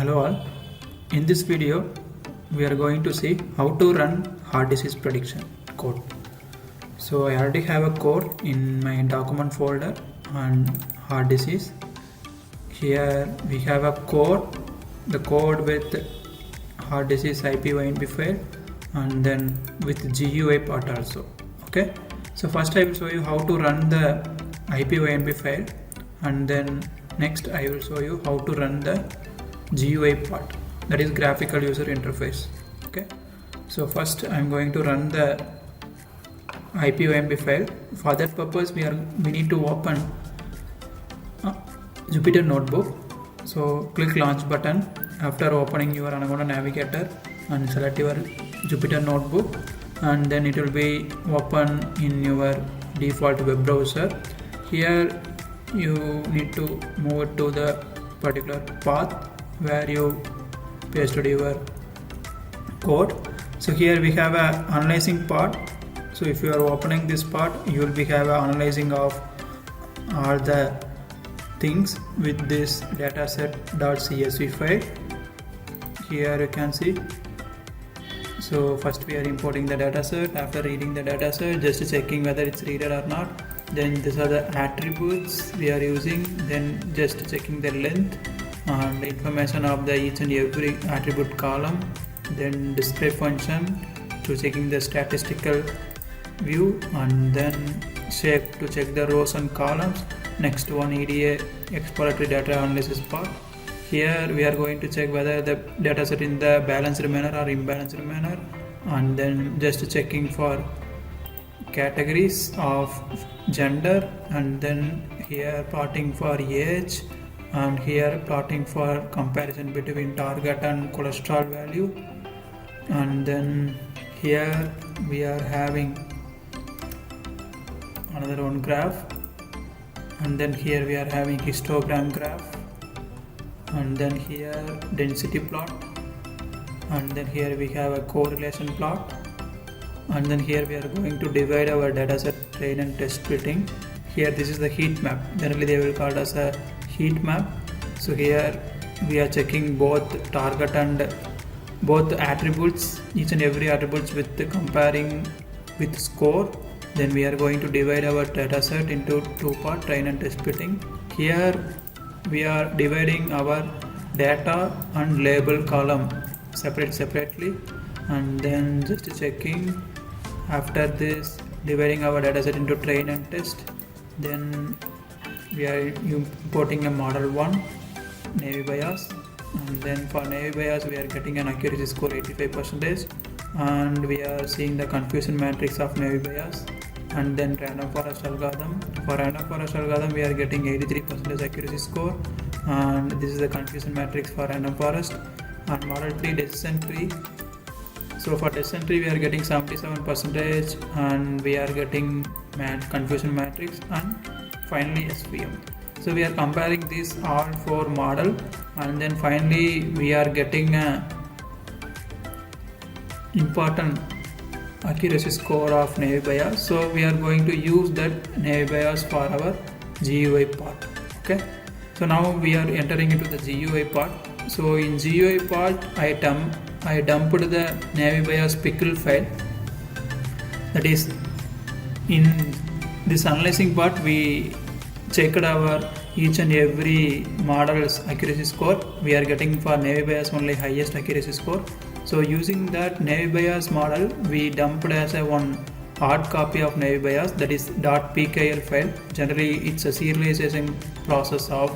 Hello all. In this video we are going to see how to run heart disease prediction code. So I already have a code in my document folder on heart disease. Here we have a code, the code with heart disease IPYNB file and then with GUI part also. Okay. So first I will show you how to run the IPYNB file and then next I will show you how to run the GUI part, that is graphical user interface. Okay, so first I am going to run the IPYNB file. For that purpose we need to open Jupyter Notebook. So click launch button after opening your Anaconda Navigator and select your Jupyter Notebook, and then it will be open in your default web browser. Here you need to move it to the particular path where you pasted your code. So here we have a analyzing part. So if you are opening this part, you will be have a analyzing of all the things with this dataset.csv file. Here you can see. So first we are importing the dataset. After reading the dataset, just checking whether it's readed or not. Then these are the attributes we are using. Then just checking the length and information of the each and every attribute column. Then display function to checking the statistical view, and then shape to check the rows and columns. Next one, EDA exploratory data analysis part. Here we are going to check whether the dataset in the balanced manner or imbalanced manner, and then just checking for categories of gender, and then here plotting for age, and here plotting for comparison between target and cholesterol value, and then here we are having another one graph, and then here we are having histogram graph, and then here density plot, and then here we have a correlation plot, and then here we are going to divide our dataset train and test splitting. Here this is the heat map, generally they will call it as a heat map. So here we are checking both target and both attributes, each and every attributes with the comparing with score. Then we are going to divide our dataset into two parts, train and test splitting. Here we are dividing our data and label column separately, and then just checking. After this, dividing our dataset into train and test, then we are importing a model 1 Navy Bayes, and then for Navy Bayes we are getting an accuracy score 85%, and we are seeing the confusion matrix of Navy Bayes, and then random forest algorithm. For random forest algorithm we are getting 83% accuracy score, and this is the confusion matrix for random forest. And model 3 decision tree. So for decision tree we are getting 77%, and we are getting confusion matrix, and finally SVM. So we are comparing these all four model, and then finally we are getting a important accuracy score of Navy Bayes. So we are going to use that Navy Bayes for our GUI part. Okay. So now we are entering into the GUI part. So in GUI part I dumped the Navy Bayes pickle file. That is, in this analyzing part we checked our each and every model's accuracy score. We are getting for Navy Bayes only highest accuracy score. So using that Navy Bayes model, we dumped as a one hard copy of Navy Bayes, that is .pkl file. Generally it's a serialization process of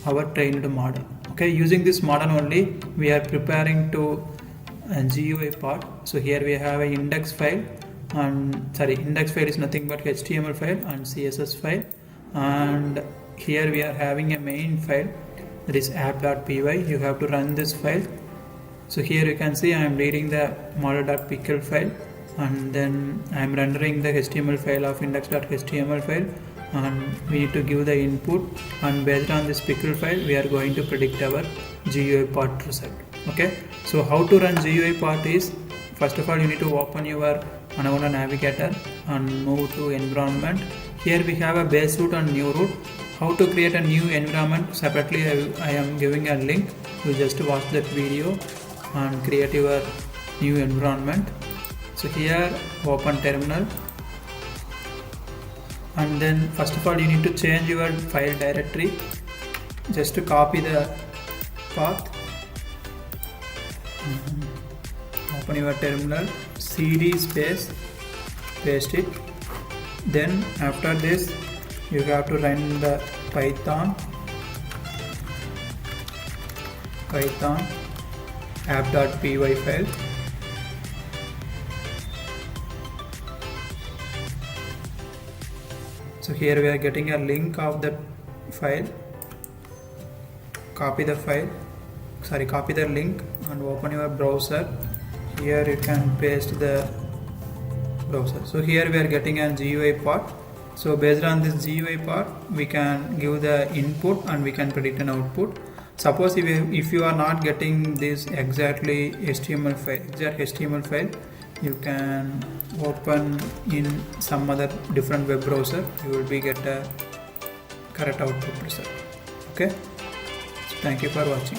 our trained model. Okay, using this model only we are preparing to a GUI part. So here we have an index file, and index file is nothing but HTML file and CSS file, and here we are having a main file, that is app.py. You have to run this file. So here you can see I am reading the model.pickle file, and then I am rendering the HTML file of index.html file, and we need to give the input, and based on this pickle file we are going to predict our GUI part result. Okay, so how to run GUI part is, first of all you need to open your Anaconda Navigator and move to environment. Here we have a base route and new route. how to create a new environment separately. I am giving a link. You just watch that video and create your new environment. So here open terminal, and then first of all you need to change your file directory. Just to copy the path, open your terminal, cd space, paste it. Then after this you have to run the python app.py file. So here we are getting a link of the file. Copy the link and open your browser. Here you can paste the browser. So here we are getting a GUI part. So based on this GUI part, we can give the input and we can predict an output. Suppose if you are not getting this exactly exact HTML file, you can open in some other different web browser. You will be get a correct output result. Okay. So thank you for watching.